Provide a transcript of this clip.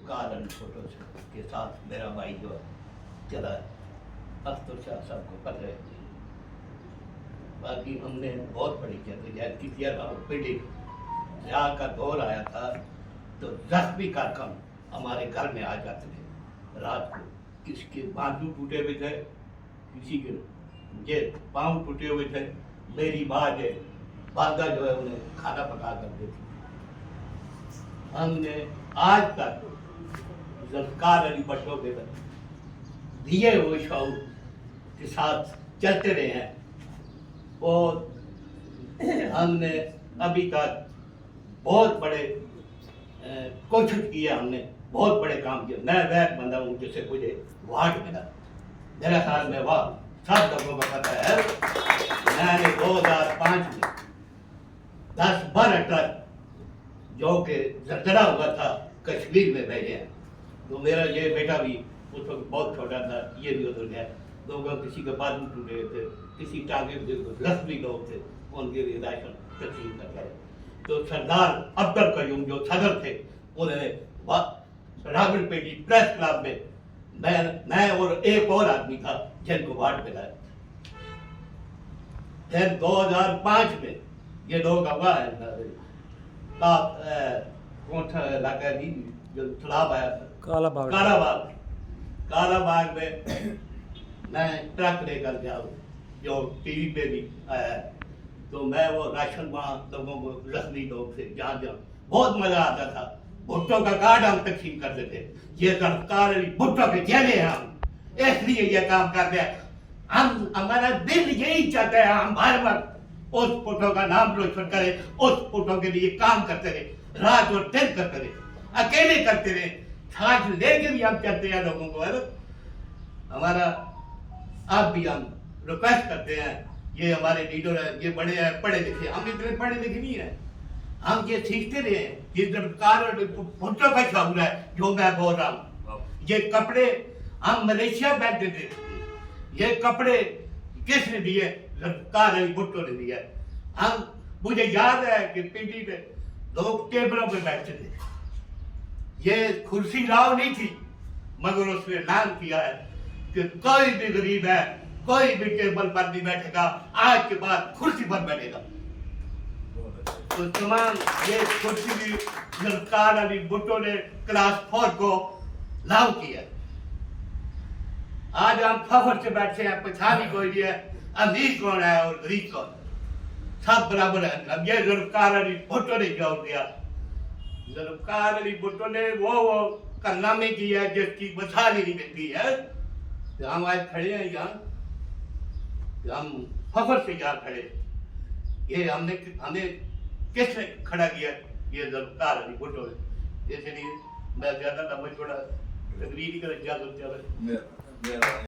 Zulfiqar photo के साथ मेरा भाई जो चला है, अख्तर शाह साहब को पता है। बाकी हमने बहुत बड़ी जद्दोजहद की थी। अब पीढ़ी जहाँ का दौर आया था तो जख्मी कारकन हमारे घर में आ जाते थे रात को। किसी के बाजू टूटे हुए थे, किसी के ये पाँव टूटे हुए थे। मेरी माँ जो बागा जो है उन्हें खाना पका कर देती। हमने आज तक जुल्फ़कार अली भुट्टो के दिए हुए शौक के साथ चलते रहे हैं और हमने अभी तक बहुत बड़े कोशिश की है। हमने बहुत बड़े काम किए। मैं वह बंदा हूँ जिसे मुझे वार्ड मिला। मेरा ख्याल में वह सब लोगों को पता है। मैंने 2005 में 10-12 ट्रक जो कि जर्जरा हुआ था कश्मीर में भेजे हैं। तो मेरा ये बेटा भी उस वक्त बहुत छोटा था, ये भी उधर गया। लोगों किसी के बाजू टूटे थे, किसी टांगे जख्मी लोग थे, उनके लिए राशन तकसीम कर रहे। तो सरदार अब्दुल कयूम जो सदर थे, उन्होंने रावलपिंडी प्रेस क्लब में मैं और एक और आदमी था जिनको वार्ड मिला। फिर 2005 में ये लोग हुआ है कौन सा इलाका जी जो तालाब आया था कालाबाग में मैं ट्रक लेकर गया जो टीवी पे भी आया है। तो मैं वो राशन वहाँ लोगों को जख्मी लोग से जहाँ बहुत मजा आता था। भुट्टो का कार्ड हम तकसीम करते थे। ये जुल्फ़कार अली भुट्टो के चेले हैं हम, इसलिए ये काम करते हैं। हम हमारा दिल यही चाहता है हम हर वक्त उस फोटो का नाम रोशन करें, उस फोटो के लिए काम करते रहे, रात और दिन करते रहे, अकेले करते रहे, साथ लेके भी हम चलते हैं लोगों को। हमारा अब भी हम रिक्वेस्ट करते हैं, ये हमारे लीडर है, ये बड़े हैं, पढ़े लिखे। हम इतने पढ़े लिखे नहीं है, हम ये सीखते रहे हैं। ये जुल्फ़कार और भुट्टो का शौक है जो मैं बोल रहा हूँ। ये कपड़े हम मलेशिया बैठते थे, ये कपड़े किसने दिए? जुल्फ़कार अली भुट्टो ने दिया। हम मुझे याद है कि पिंडी पे लोग टेबलों पे बैठते थे। ये कुर्सी लाओ नहीं थी, मगर उसने ऐलान किया है कि कोई भी गरीब है, कोई भी टेबल पर नहीं बैठेगा, आज के बाद कुर्सी पर बैठेगा। तो तमाम ये कुर्सी भी जुल्फ़कार अली भुट्टो ने क्लास 4 को लागू किया। आज हम फखर से बैठे हैं, पछाड़ी कोई नहीं है, अमीर कौन है और गरीब कौन, सब बराबर है। अब ये जुल्फ़कार अली भुट्टो ने जोड़ दिया। जुल्फ़कार अली भुट्टो ने वो कारनामे की है जिसकी मिसाल ही नहीं मिलती है। तो हम आज खड़े हैं यहाँ, हम फखर से यहाँ खड़े। ये हमें किसने खड़ा किया? ये जुल्फ़कार अली भुट्टो ने। इसलिए मैं ज्यादा लंबा छोड़ा तकरीर कर इजाजत चाहे।